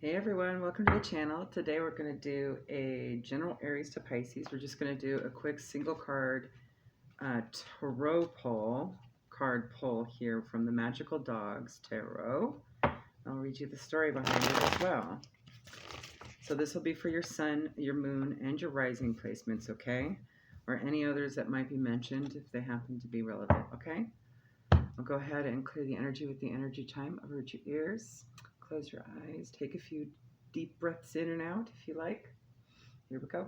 Hey everyone, welcome to the channel. Today we're going to do a general Aries to Pisces. We're just going to do a quick single card tarot card pull here from the Magical Dogs Tarot. I'll read you the story behind it as well. So this will be for your sun, your moon, and your rising placements, okay? Or any others that might be mentioned if they happen to be relevant, okay? I'll go ahead and clear the energy with the energy chime. Avert your ears. Close your eyes. Take a few deep breaths in and out if you like. Here we go.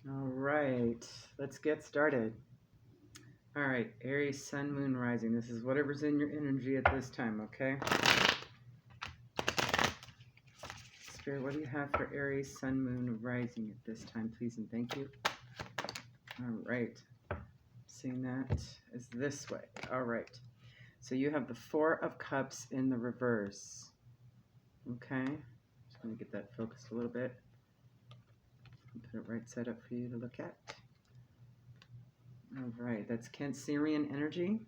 All right, let's get started. All right, Aries, Sun, Moon, Rising. This is whatever's in your energy at this time, okay? Spirit, what do you have for Aries, Sun, Moon, Rising at this time, please and thank you. All right, seeing that is this way. All right, so you have the Four of Cups in the reverse, okay? Just going to get that focused a little bit. Put it right side up for you to look at. All right, that's Cancerian energy.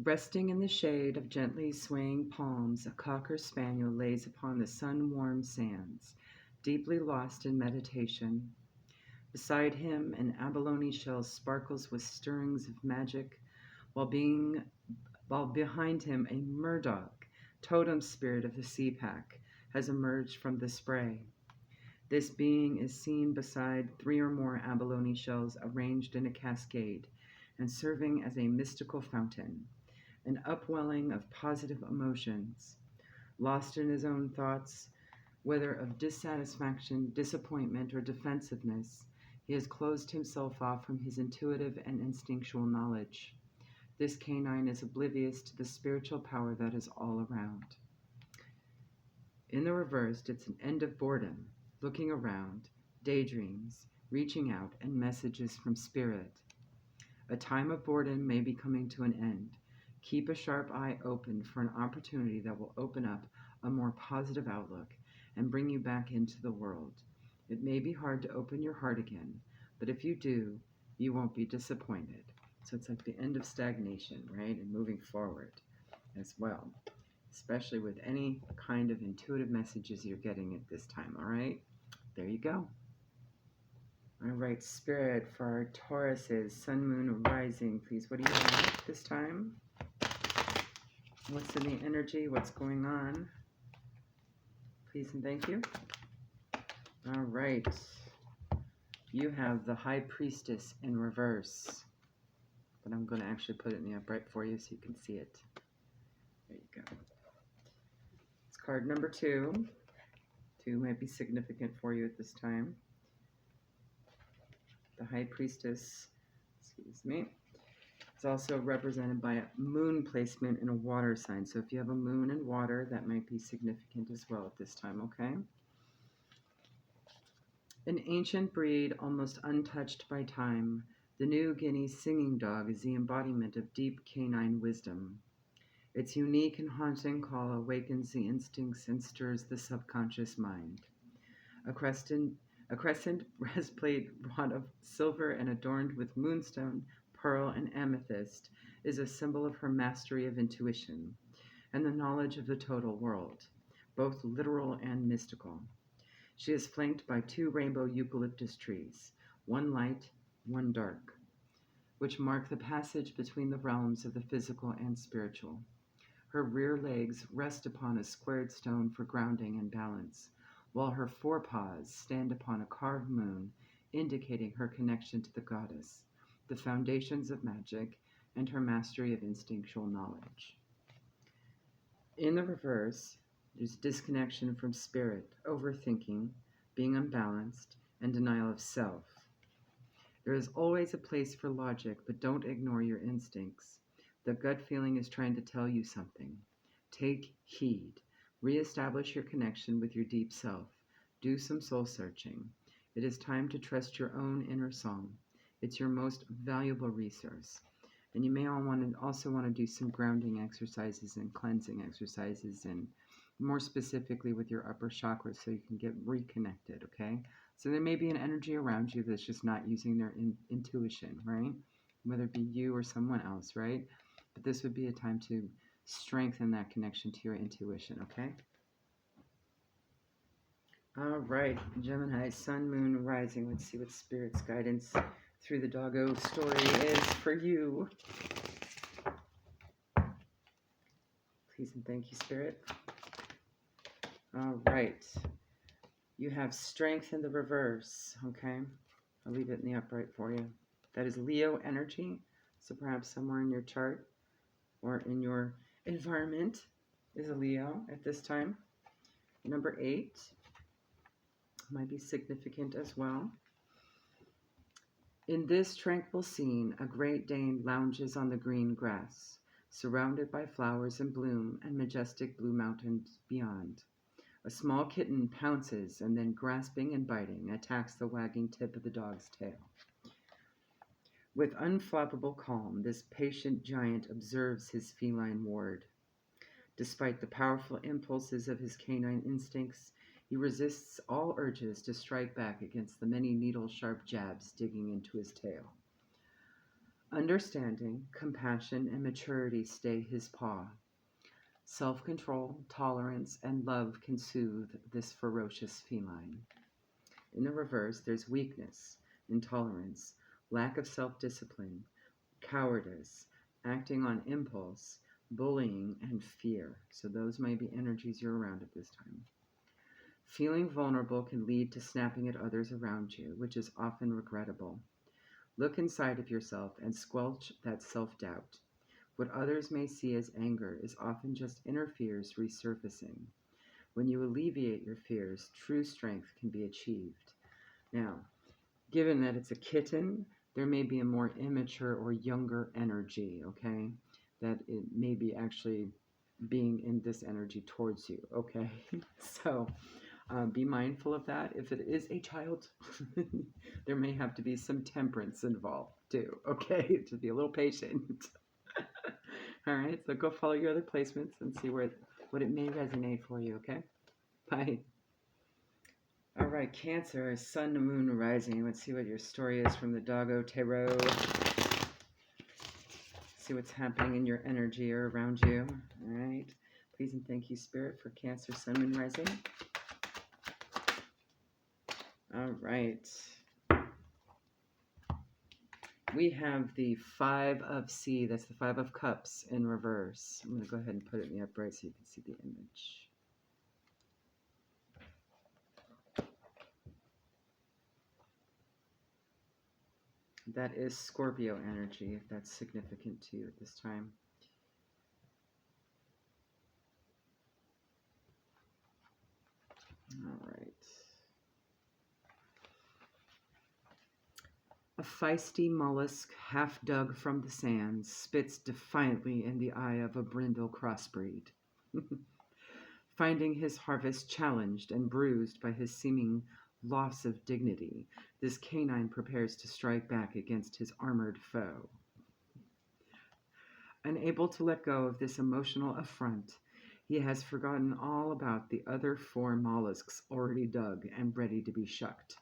Resting in the shade of gently swaying palms, a cocker spaniel lays upon the sun-warmed sands, deeply lost in meditation. Beside him, an abalone shell sparkles with stirrings of magic, while behind him a murdoch, totem spirit of the sea pack, has emerged from the spray. This being is seen beside 3 or more abalone shells arranged in a cascade and serving as a mystical fountain, an upwelling of positive emotions. Lost in his own thoughts, whether of dissatisfaction, disappointment, or defensiveness, he has closed himself off from his intuitive and instinctual knowledge. This canine is oblivious to the spiritual power that is all around. In the reversed, it's an end of boredom, looking around, daydreams, reaching out, and messages from spirit. A time of boredom may be coming to an end. Keep a sharp eye open for an opportunity that will open up a more positive outlook and bring you back into the world. It may be hard to open your heart again, but if you do, you won't be disappointed. So it's like the end of stagnation, right? And moving forward as well, especially with any kind of intuitive messages you're getting at this time, all right? There you go. All right, Spirit, for our Tauruses, Sun, Moon, Rising, please. What do you have this time? What's in the energy? What's going on? Please and thank you. All right. You have the High Priestess in reverse. But I'm going to actually put it in the upright for you so you can see it. There you go. It's card number 2. 2 might be significant for you at this time. The High Priestess, excuse me, is also represented by a moon placement in a water sign. So if you have a moon in water, that might be significant as well at this time, okay? An ancient breed almost untouched by time, the New Guinea singing dog is the embodiment of deep canine wisdom. Its unique and haunting call awakens the instincts and stirs the subconscious mind. A crescent breastplate wrought of silver and adorned with moonstone, pearl, and amethyst is a symbol of her mastery of intuition and the knowledge of the total world, both literal and mystical. She is flanked by 2 rainbow eucalyptus trees, one light, one dark, which mark the passage between the realms of the physical and spiritual. Her rear legs rest upon a squared stone for grounding and balance, while her forepaws stand upon a carved moon, indicating her connection to the goddess, the foundations of magic, and her mastery of instinctual knowledge. In the reverse, there's disconnection from spirit, overthinking, being unbalanced, and denial of self. There is always a place for logic, but don't ignore your instincts. The gut feeling is trying to tell you something. Take heed. Reestablish your connection with your deep self. Do some soul searching. It is time to trust your own inner song. It's your most valuable resource. And you may also want to do some grounding exercises and cleansing exercises, and more specifically with your upper chakras, so you can get reconnected, okay? So there may be an energy around you that's just not using their intuition, right? Whether it be you or someone else, right? But this would be a time to strengthen that connection to your intuition, okay? All right, Gemini, Sun, Moon, Rising. Let's see what Spirit's guidance through the doggo story is for you. Please and thank you, Spirit. All right. You have Strength in the reverse, okay? I'll leave it in the upright for you. That is Leo energy. So perhaps somewhere in your chart or in your environment is a Leo at this time. Number 8 might be significant as well. In this tranquil scene, a Great Dane lounges on the green grass, surrounded by flowers in bloom and majestic blue mountains beyond. A small kitten pounces and then, grasping and biting, attacks the wagging tip of the dog's tail. With unflappable calm, this patient giant observes his feline ward. Despite the powerful impulses of his canine instincts, he resists all urges to strike back against the many needle-sharp jabs digging into his tail. Understanding, compassion, and maturity stay his paw. Self-control, tolerance, and love can soothe this ferocious feline. In the reverse, there's weakness, intolerance, lack of self-discipline, cowardice, acting on impulse, bullying, and fear. So those might be energies you're around at this time. Feeling vulnerable can lead to snapping at others around you, which is often regrettable. Look inside of yourself and squelch that self-doubt. What others may see as anger is often just inner fears resurfacing. When you alleviate your fears, true strength can be achieved. Now, given that it's a kitten, there may be a more immature or younger energy, okay? That it may be actually being in this energy towards you, okay? So be mindful of that. If it is a child, there may have to be some temperance involved too, okay? Just be a little patient. All right, so go follow your other placements and see what it may resonate for you, okay? Bye. All right, Cancer, Sun, Moon, Rising. Let's see what your story is from the Doggo Tarot. See what's happening in your energy or around you. All right. Please and thank you, Spirit, for Cancer, Sun, Moon, Rising. All right. We have the 5 of C. That's the 5 of Cups in reverse. I'm going to go ahead and put it in the upright so you can see the image. That is Scorpio energy, if that's significant to you at this time. All right. A feisty mollusk, half dug from the sands, spits defiantly in the eye of a brindle crossbreed. Finding his harvest challenged and bruised by his seeming loss of dignity, this canine prepares to strike back against his armored foe. Unable to let go of this emotional affront, he has forgotten all about the other 4 mollusks already dug and ready to be shucked.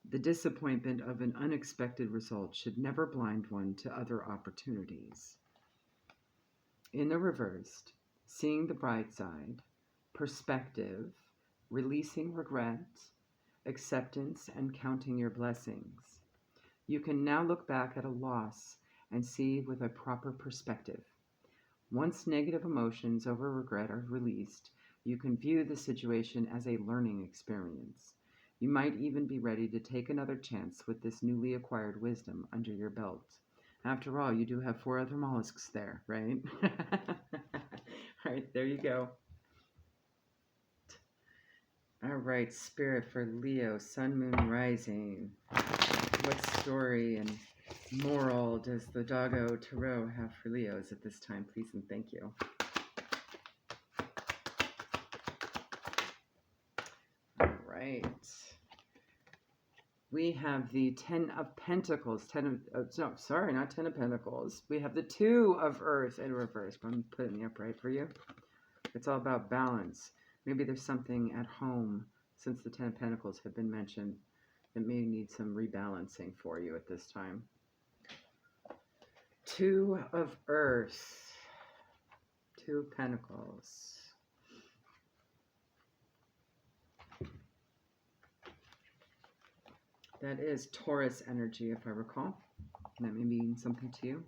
The disappointment of an unexpected result should never blind one to other opportunities. In the reversed, seeing the bright side, perspective, releasing regret, acceptance, and counting your blessings. You can now look back at a loss and see with a proper perspective. Once negative emotions over regret are released, you can view the situation as a learning experience. You might even be ready to take another chance with this newly acquired wisdom under your belt. After all, you do have 4 other mollusks there, right? All right, there you go. All right, Spirit for Leo, Sun, Moon, Rising. What story and moral does the Doggo Tarot have for Leos at this time? Please and thank you. All right. We have the 10 of Pentacles. No, sorry, not 10 of Pentacles. We have the 2 of Earth in reverse. I'm going to put it in the upright for you. It's all about balance. Maybe there's something at home, since the 10 of Pentacles have been mentioned, that may need some rebalancing for you at this time. 2 of Earth. 2 of Pentacles. That is Taurus energy, if I recall. That may mean something to you.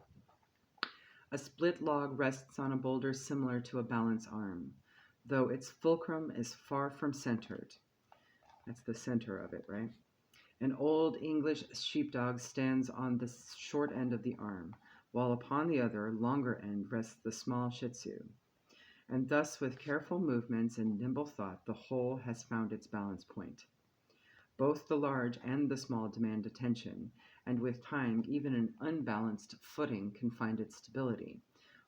A split log rests on a boulder similar to a balance arm, though its fulcrum is far from centered. That's the center of it, right? An old English sheepdog stands on the short end of the arm, while upon the other, longer end rests the small Shih Tzu. And thus, with careful movements and nimble thought, the whole has found its balance point. Both the large and the small demand attention, and with time, even an unbalanced footing can find its stability,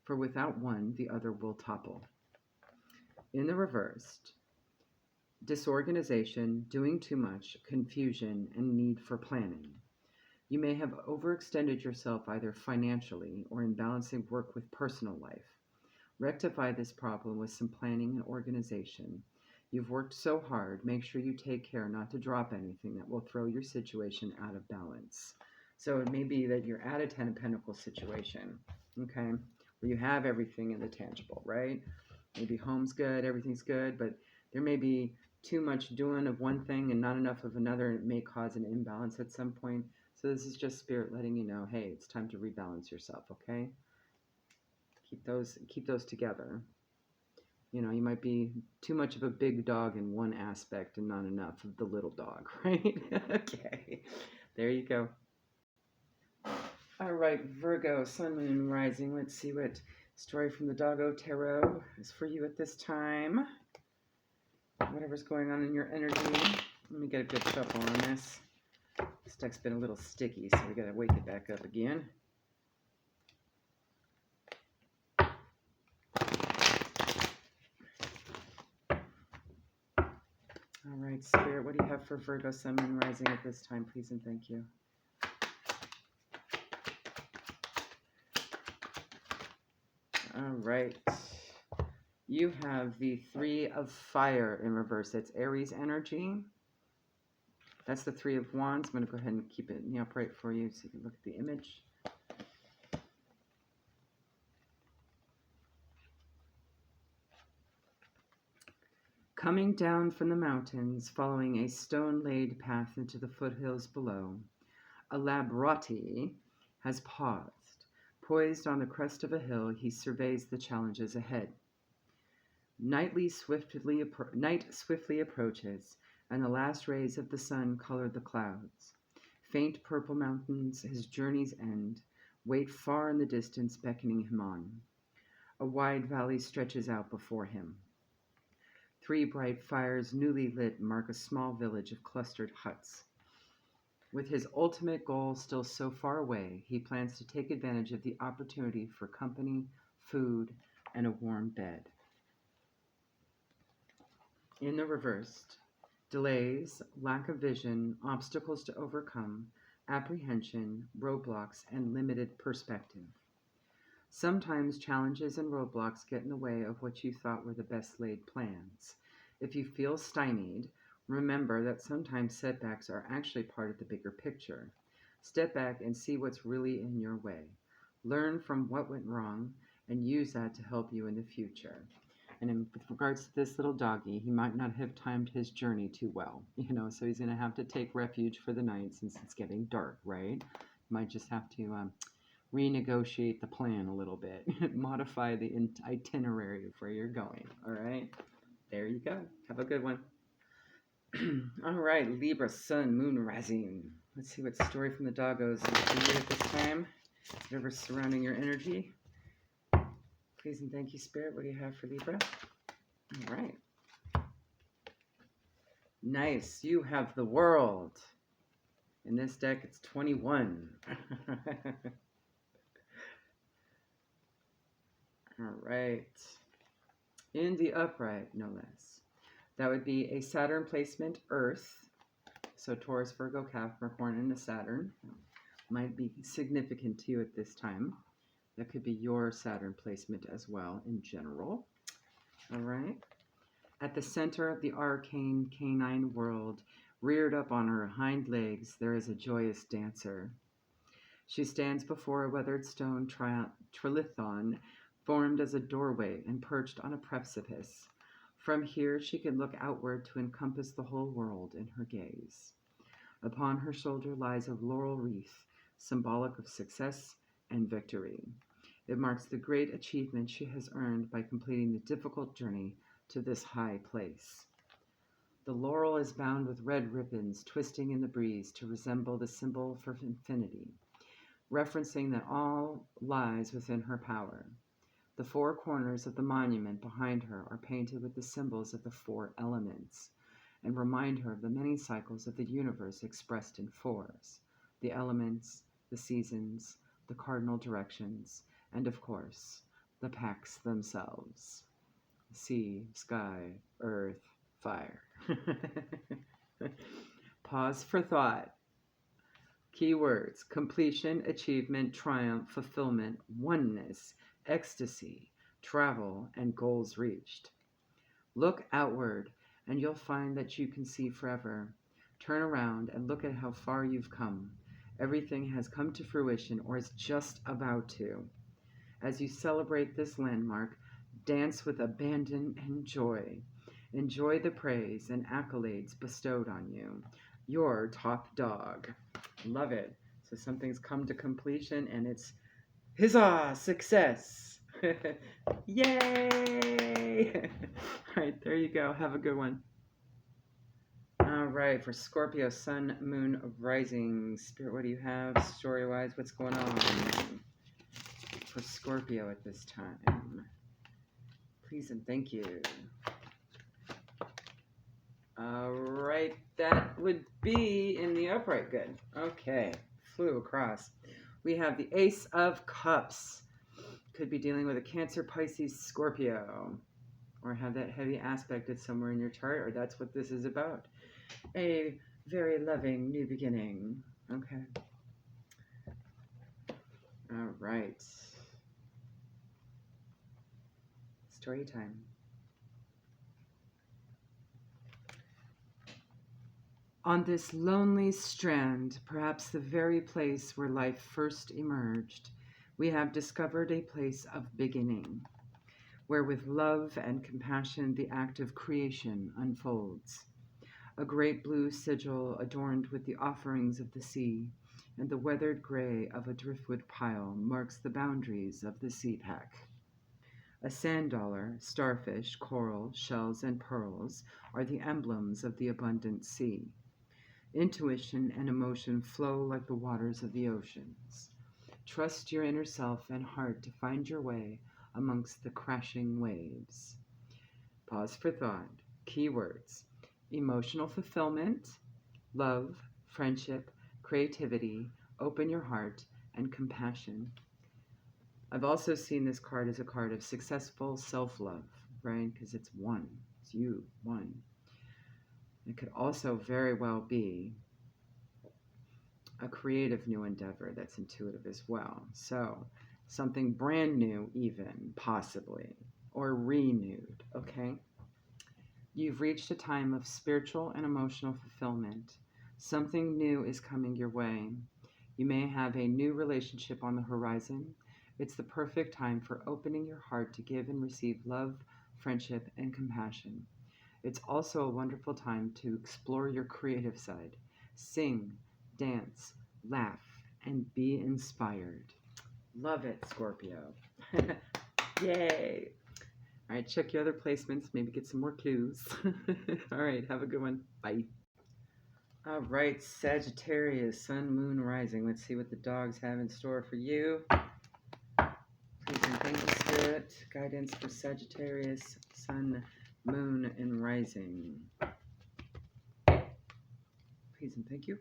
for without one, the other will topple. In the reversed, disorganization, doing too much, confusion, and need for planning. You may have overextended yourself either financially or in balancing work with personal life. Rectify this problem with some planning and organization. You've worked so hard, make sure you take care not to drop anything that will throw your situation out of balance. So it may be that you're at a 10 of Pentacles situation, okay, where you have everything in the tangible, right? Maybe home's good, everything's good, but there may be too much doing of one thing and not enough of another, and it may cause an imbalance at some point. So this is just Spirit letting you know, hey, it's time to rebalance yourself, okay? Keep those together. You know, you might be too much of a big dog in one aspect and not enough of the little dog, right? Okay, there you go. All right, Virgo, Sun, Moon, Rising. Let's see what story from the Doggo Tarot is for you at this time. Whatever's going on in your energy. Let me get a good shuffle on this. This deck's been a little sticky, so we got to wake it back up again. All right, Spirit, what do you have for Virgo, Sun, Moon, Rising at this time, please and thank you. All right. You have the 3 of Fire in reverse. That's Aries energy. That's the 3 of Wands. I'm going to go ahead and keep it in the upright for you so you can look at the image. Coming down from the mountains, following a stone-laid path into the foothills below, a labrati has paused. Poised on the crest of a hill, he surveys the challenges ahead. Night swiftly approaches, and the last rays of the sun color the clouds. Faint purple mountains, his journey's end, wait far in the distance, beckoning him on. A wide valley stretches out before him. 3 bright fires, newly lit, mark a small village of clustered huts. With his ultimate goal still so far away, he plans to take advantage of the opportunity for company, food, and a warm bed. In the reversed, delays, lack of vision, obstacles to overcome, apprehension, roadblocks, and limited perspective. Sometimes challenges and roadblocks get in the way of what you thought were the best laid plans. If you feel stymied, remember that sometimes setbacks are actually part of the bigger picture. Step back and see what's really in your way. Learn from what went wrong and use that to help you in the future. And with regards to this little doggy, he might not have timed his journey too well, so he's going to have to take refuge for the night since it's getting dark, right? Might just have to renegotiate the plan a little bit, modify the itinerary of where you're going, all right? There you go. Have a good one. All right, Libra, Sun, Moon, Rising. Let's see what story from the doggos is for you at this time. Whatever's surrounding your energy. Please and thank you, Spirit. What do you have for Libra? All right. Nice. You have the World. In this deck, it's 21. All right. In the upright, no less. That would be a Saturn placement, Earth. So Taurus, Virgo, Capricorn, and a Saturn might be significant to you at this time. That could be your Saturn placement as well in general. All right. At the center of the arcane canine world, reared up on her hind legs, there is a joyous dancer. She stands before a weathered stone trilithon formed as a doorway and perched on a precipice. From here she can look outward to encompass the whole world in her gaze. Upon her shoulder lies a laurel wreath, symbolic of success and victory. It marks the great achievement she has earned by completing the difficult journey to this high place. The laurel is bound with red ribbons twisting in the breeze to resemble the symbol for infinity, referencing that all lies within her power. The four corners of the monument behind her are painted with the symbols of the four elements and remind her of the many cycles of the universe expressed in fours: the elements, the seasons, the cardinal directions, and of course, the packs themselves: sea, sky, earth, fire. Pause for thought. Keywords: completion, achievement, triumph, fulfillment, oneness, ecstasy, travel, and goals reached. Look outward, and you'll find that you can see forever. Turn around and look at how far you've come. Everything has come to fruition or is just about to. As you celebrate this landmark, dance with abandon and joy. Enjoy the praise and accolades bestowed on you. You're top dog. Love it. So something's come to completion and it's huzzah, success. Yay! All right, there you go. Have a good one. All right, for Scorpio, Sun, Moon, Rising. Spirit, what do you have story-wise? What's going on for Scorpio at this time? Please and thank you. All right, that would be in the upright. Good. Okay, flew across. We have the Ace of Cups. Could be dealing with a Cancer, Pisces, Scorpio, or have that heavy aspect of somewhere in your chart, or that's what this is about. A very loving new beginning. Okay. All right. Story time. On this lonely strand, perhaps the very place where life first emerged, we have discovered a place of beginning, where with love and compassion the act of creation unfolds. A great blue sigil adorned with the offerings of the sea, and the weathered gray of a driftwood pile marks the boundaries of the sea pack. A sand dollar, starfish, coral, shells, and pearls are the emblems of the abundant sea. Intuition and emotion flow like the waters of the oceans. Trust your inner self and heart to find your way amongst the crashing waves. Pause for thought. Keywords: emotional fulfillment, love, friendship, creativity, open your heart, and compassion. I've also seen this card as a card of successful self-love, right? Because it's one. It's you, one. It could also very well be a creative new endeavor that's intuitive as well. So something brand new even, possibly, or renewed, okay? You've reached a time of spiritual and emotional fulfillment. Something new is coming your way. You may have a new relationship on the horizon. It's the perfect time for opening your heart to give and receive love, friendship, and compassion. It's also a wonderful time to explore your creative side. Sing, dance, laugh, and be inspired. Love it, Scorpio. Yay! All right, check your other placements. Maybe get some more clues. All right, have a good one. Bye. All right, Sagittarius, Sun, Moon, Rising. Let's see what the dogs have in store for you. Please and thank you, Spirit. Guidance for Sagittarius, Sun, Moon, and Rising. Please and thank you.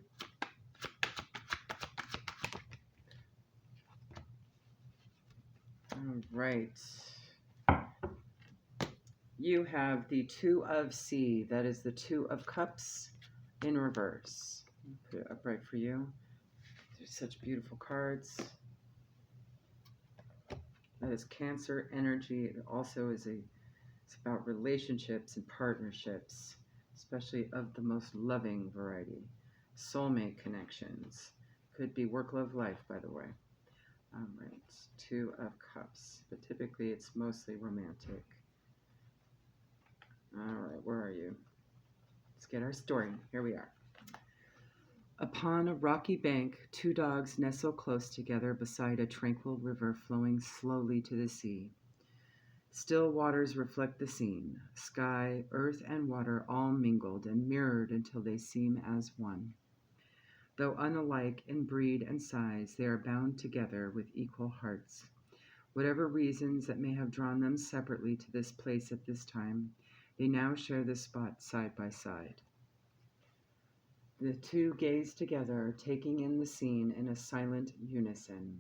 All right. You have the Two of Sea. That is the Two of Cups in reverse. Put it upright for you. There's such beautiful cards. That is Cancer energy. It also is it's about relationships and partnerships, especially of the most loving variety. Soulmate connections. Could be work, love, life, by the way. All right, Two of Cups, but typically it's mostly romantic. All right, where are you? Let's get our story. Here we are. Upon a rocky bank, two dogs nestle close together beside a tranquil river flowing slowly to the sea. Still waters reflect the scene. Sky, earth, and water all mingled and mirrored until they seem as one. Though unalike in breed and size, they are bound together with equal hearts. Whatever reasons that may have drawn them separately to this place at this time, they now share this spot side by side. The two gaze together, taking in the scene in a silent unison,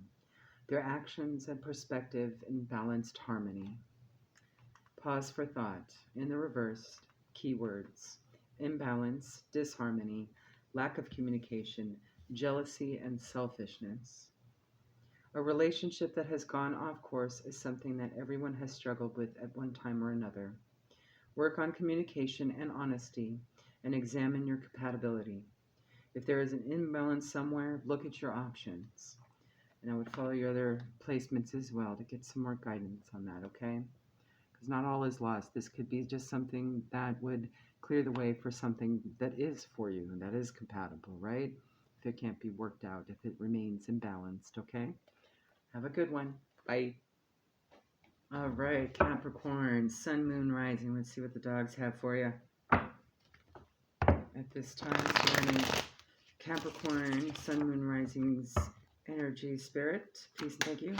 their actions and perspective in balanced harmony. Pause for thought. In the reverse, keywords: imbalance, disharmony, lack of communication, jealousy, and selfishness. A relationship that has gone off course is something that everyone has struggled with at one time or another. Work on communication and honesty, and examine your compatibility. If there is an imbalance somewhere, look at your options. And I would follow your other placements as well to get some more guidance on that, okay? Because not all is lost. This could be just something that would clear the way for something that is for you and that is compatible, right? If it can't be worked out, if it remains imbalanced, okay? Have a good one. Bye. All right, Capricorn, Sun, Moon, Rising. Let's see what the dogs have for you at this time. Surrounding Capricorn, Sun, Moon, Rising's energy, spirit. Please and thank you.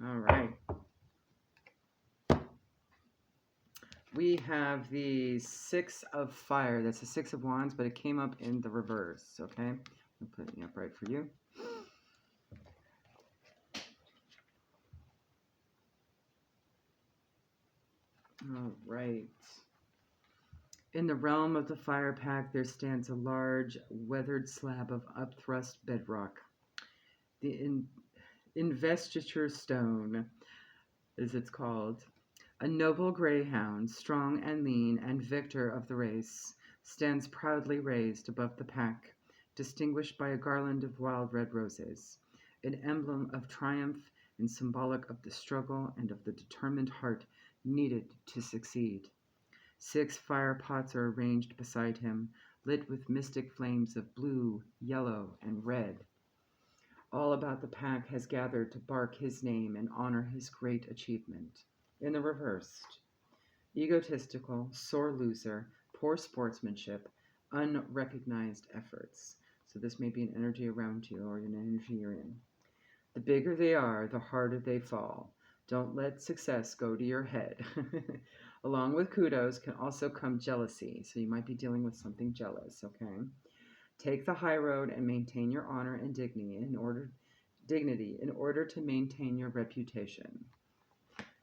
All right. We have the Six of Fire. That's the Six of Wands, but it came up in the reverse, okay? I'll put it upright for you. All right. In the realm of the fire pack, there stands a large, weathered slab of upthrust bedrock. The investiture stone, as it's called. A noble greyhound, strong and lean, and victor of the race, stands proudly raised above the pack, distinguished by a garland of wild red roses, an emblem of triumph and symbolic of the struggle and of the determined heart needed to succeed. 6 fire pots are arranged beside him, lit with mystic flames of blue, yellow, and red. All about the pack has gathered to bark his name and honor his great achievement. In the reversed, egotistical, sore loser, poor sportsmanship, unrecognized efforts. So this may be an energy around you or an energy you're in. The bigger they are, the harder they fall. Don't let success go to your head. Along with kudos can also come jealousy, so you might be dealing with something jealous, okay? Take the high road and maintain your honor and dignity in order to maintain your reputation.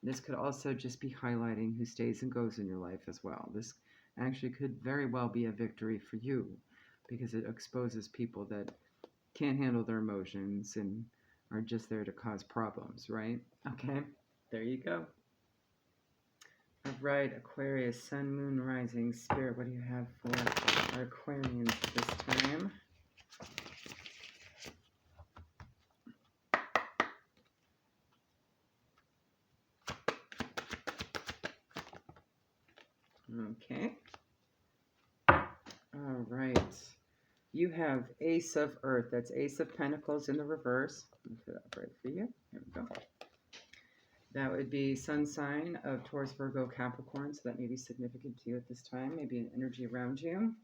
This could also just be highlighting who stays and goes in your life as well. This actually could very well be a victory for you because it exposes people that can't handle their emotions and are just there to cause problems, right? Okay, there you go. All right, Aquarius, Sun, Moon, Rising, Spirit, what do you have for our Aquarians this time? Okay. All right. You have Ace of Earth. That's Ace of Pentacles in the reverse. Let me put that right for you. Here we go. That would be sun sign of Taurus, Virgo, Capricorn. So that may be significant to you at this time. Maybe an energy around you.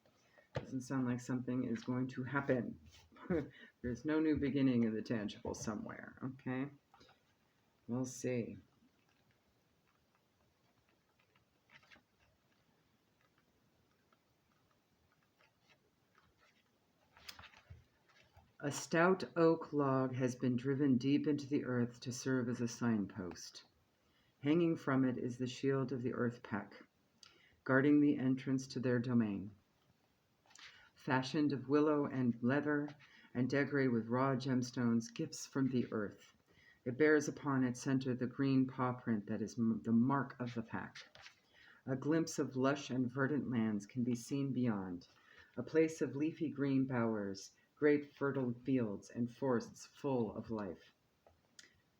Doesn't sound like something is going to happen. There's no new beginning in the tangible somewhere. Okay. We'll see. A stout oak log has been driven deep into the earth to serve as a signpost. Hanging from it is the shield of the earth pack, guarding the entrance to their domain. Fashioned of willow and leather and decorated with raw gemstones, gifts from the earth. It bears upon its center the green paw print that is the mark of the pack. A glimpse of lush and verdant lands can be seen beyond, a place of leafy green bowers, great fertile fields, and forests full of life.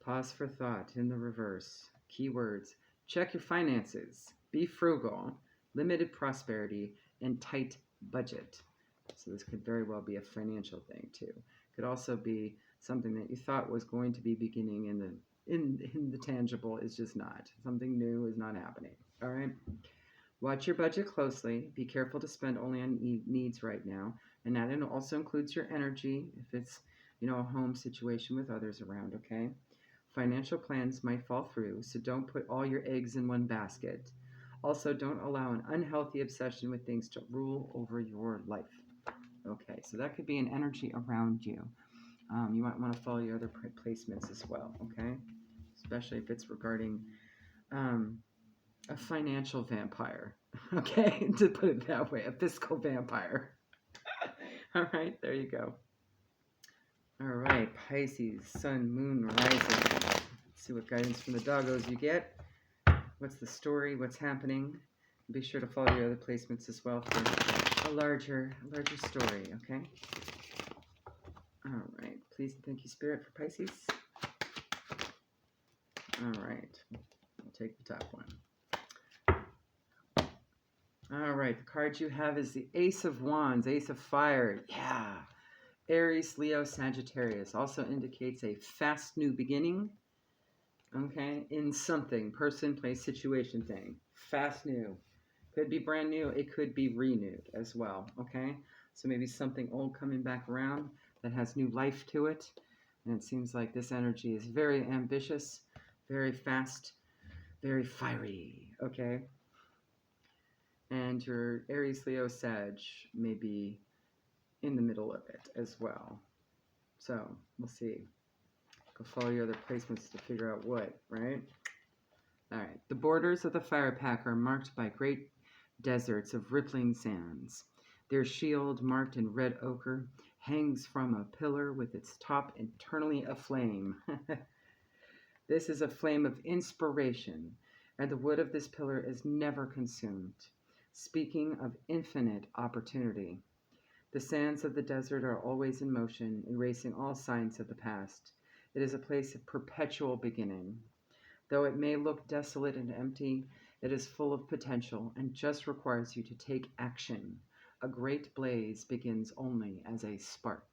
Pause for thought in the reverse. Keywords: check your finances, be frugal, limited prosperity, and tight budget. So this could very well be a financial thing too. Could also be something that you thought was going to be beginning in the tangible is just not. Something new is not happening. All right. Watch your budget closely. Be careful to spend only on needs right now, and that also includes your energy if it's a home situation with others around. Okay. Financial plans might fall through, so don't put all your eggs in one basket. Also, don't allow an unhealthy obsession with things to rule over your life. Okay, so that could be an energy around you. You might want to follow your other placements as well, okay? Especially if it's regarding a financial vampire, okay? To put it that way, a fiscal vampire. All right, there you go. All right, Pisces, Sun, Moon, Rising. Let's see what guidance from the doggos you get. What's the story? What's happening? Be sure to follow your other placements as well for a larger story, okay? All right. Please and thank you, Spirit, for Pisces. All right. I'll take the top one. All right. The card you have is the Ace of Wands, Ace of Fire. Yeah. Aries, Leo, Sagittarius. Also indicates a fast new beginning. Okay. In something. Person, place, situation, thing. Fast new. Could be brand new. It could be renewed as well. Okay. So maybe something old coming back around that has new life to it. And it seems like this energy is very ambitious, very fast, very fiery. Okay. And your Aries, Leo, Sag may be in the middle of it as well. So we'll see. Go follow your other placements to figure out what, right? All right. The borders of the fire pack are marked by great deserts of rippling sands. Their shield, marked in red ochre, hangs from a pillar with its top eternally aflame. This is a flame of inspiration, and the wood of this pillar is never consumed. Speaking of infinite opportunity, the sands of the desert are always in motion, erasing all signs of the past. It is a place of perpetual beginning. Though it may look desolate and empty, it is full of potential and just requires you to take action. A great blaze begins only as a spark.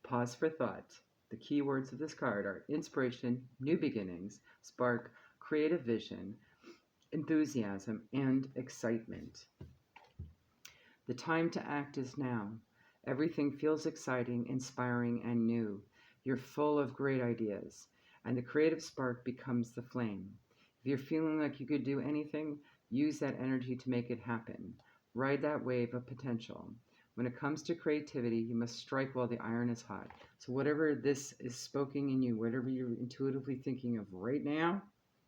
Pause for thought. The key words of this card are inspiration, new beginnings, spark, creative vision, enthusiasm, and excitement. The time to act is now. Everything feels exciting, inspiring, and new. You're full of great ideas, and the creative spark becomes the flame. If you're feeling like you could do anything, use that energy to make it happen. Ride that wave of potential. When it comes to creativity, you must strike while the iron is hot. So whatever this is spoken in you, whatever you're intuitively thinking of right now,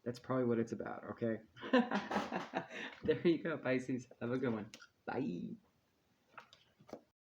that's probably what it's about, okay? There you go, Pisces. Have a good one. Bye.